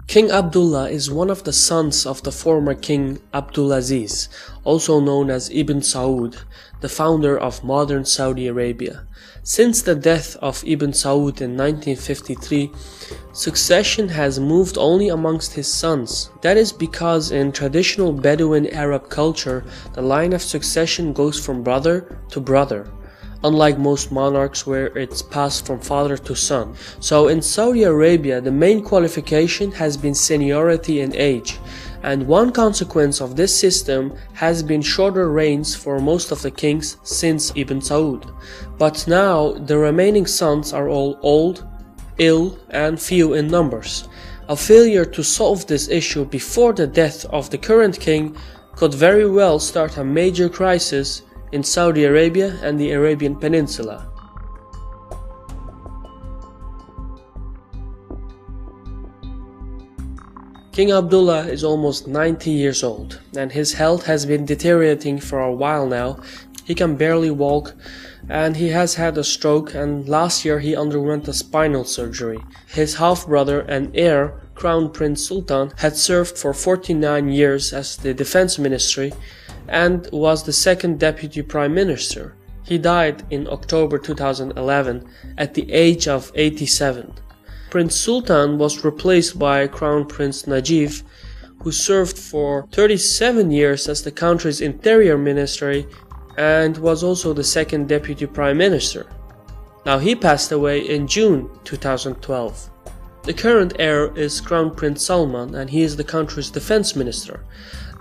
King Abdullah is one of the sons of the former King Abdulaziz, also known as Ibn Saud, the founder of modern Saudi Arabia. Since the death of Ibn Saud in 1953, succession has moved only amongst his sons. That is because in traditional Bedouin Arab culture, the line of succession goes from brother to brother, unlike most monarchs where it's passed from father to son. So in Saudi Arabia, the main qualification has been seniority in age, and one consequence of this system has been shorter reigns for most of the kings since Ibn Saud. But now the remaining sons are all old, ill, and few in numbers. A failure to solve this issue before the death of the current king could very well start a major crisis in Saudi Arabia and the Arabian Peninsula. King Abdullah is almost 90 years old, and his health has been deteriorating for a while now. He can barely walk, and he has had a stroke, and last year he underwent a spinal surgery. His half-brother and heir, Crown Prince Sultan, had served for 49 years as the defense ministry and was the second deputy prime minister. He died in October 2011 at the age of 87. Prince Sultan was replaced by Crown Prince Najib, who served for 37 years as the country's interior ministry and was also the second deputy prime minister. Now he passed away in June 2012. The current heir is Crown Prince Salman, and he is the country's defense minister.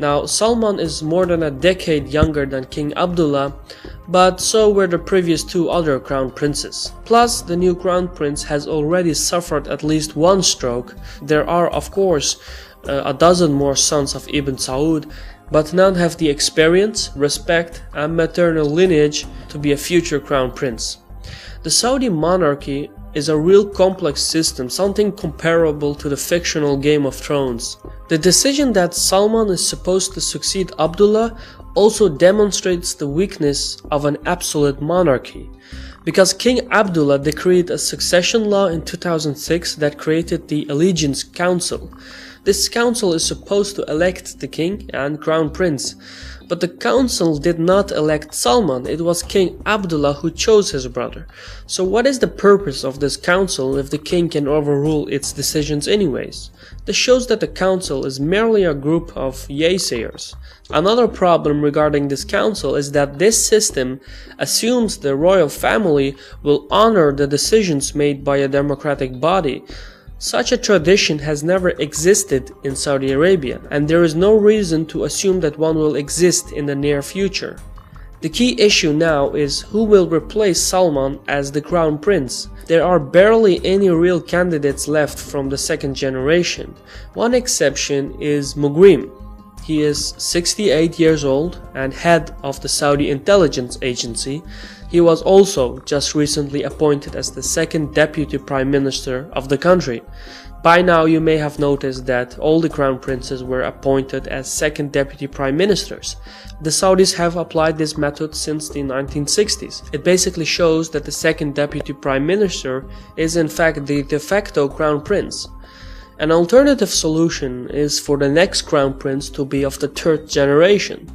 Now, Salman is more than a decade younger than King Abdullah, but so were the previous two other crown princes. Plus, the new crown prince has already suffered at least one stroke. There are, of course, a dozen more sons of Ibn Saud, but none have the experience, respect, and maternal lineage to be a future crown prince. The Saudi monarchy is a real complex system, something comparable to the fictional Game of Thrones. The decision that Salman is supposed to succeed Abdullah also demonstrates the weakness of an absolute monarchy, because King Abdullah decreed a succession law in 2006 that created the Allegiance Council. This council is supposed to elect the king and crown prince, but the council did not elect Salman. It was King Abdullah who chose his brother. So what is the purpose of this council if the king can overrule its decisions anyways? This shows that the council is merely a group of yaysayers. Another problem regarding this council is that this system assumes the royal family will honor the decisions made by a democratic body. Such a tradition has never existed in Saudi Arabia, and there is no reason to assume that one will exist in the near future. The key issue now is who will replace Salman as the crown prince. There are barely any real candidates left from the second generation. One exception is Mughrim. He is 68 years old and head of the Saudi intelligence agency. He was also just recently appointed as the second deputy prime minister of the country. By now you may have noticed that all the crown princes were appointed as second deputy prime ministers. The Saudis have applied this method since the 1960s. It basically shows that the second deputy prime minister is in fact the de facto crown prince. An alternative solution is for the next crown prince to be of the third generation.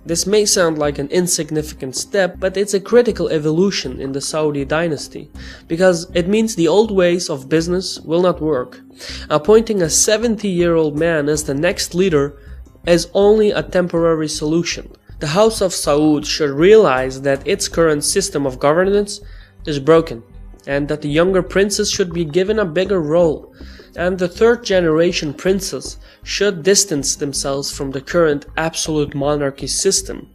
This may sound like an insignificant step, but it's a critical evolution in the Saudi dynasty, because it means the old ways of business will not work. Appointing a 70-year-old man as the next leader is only a temporary solution. The House of Saud should realize that its current system of governance is broken, and that the younger princes should be given a bigger role, and the third generation princes should distance themselves from the current absolute monarchy system.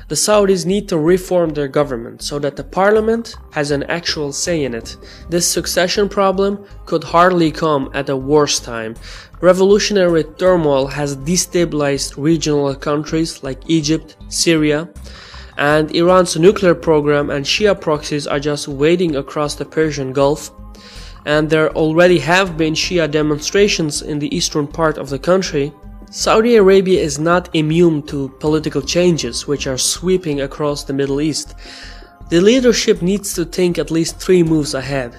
The Saudis need to reform their government so that the parliament has an actual say in it. This succession problem could hardly come at a worse time. Revolutionary turmoil has destabilized regional countries like Egypt, Syria, and Iran's nuclear program and Shia proxies are just waiting across the Persian Gulf. And there already have been Shia demonstrations in the eastern part of the country. Saudi Arabia is not immune to political changes which are sweeping across the Middle East. The leadership needs to think at least 3 moves ahead.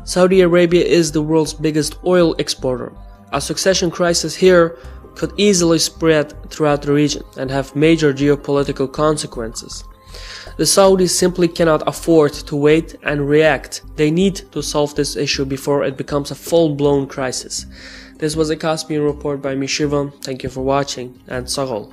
Saudi Arabia is the world's biggest oil exporter. A succession crisis here could easily spread throughout the region and have major geopolitical consequences. The Saudis simply cannot afford to wait and react. They need to solve this issue before it becomes a full-blown crisis. This was a Caspian report by me, Shivam. Thank you for watching, and Sagol.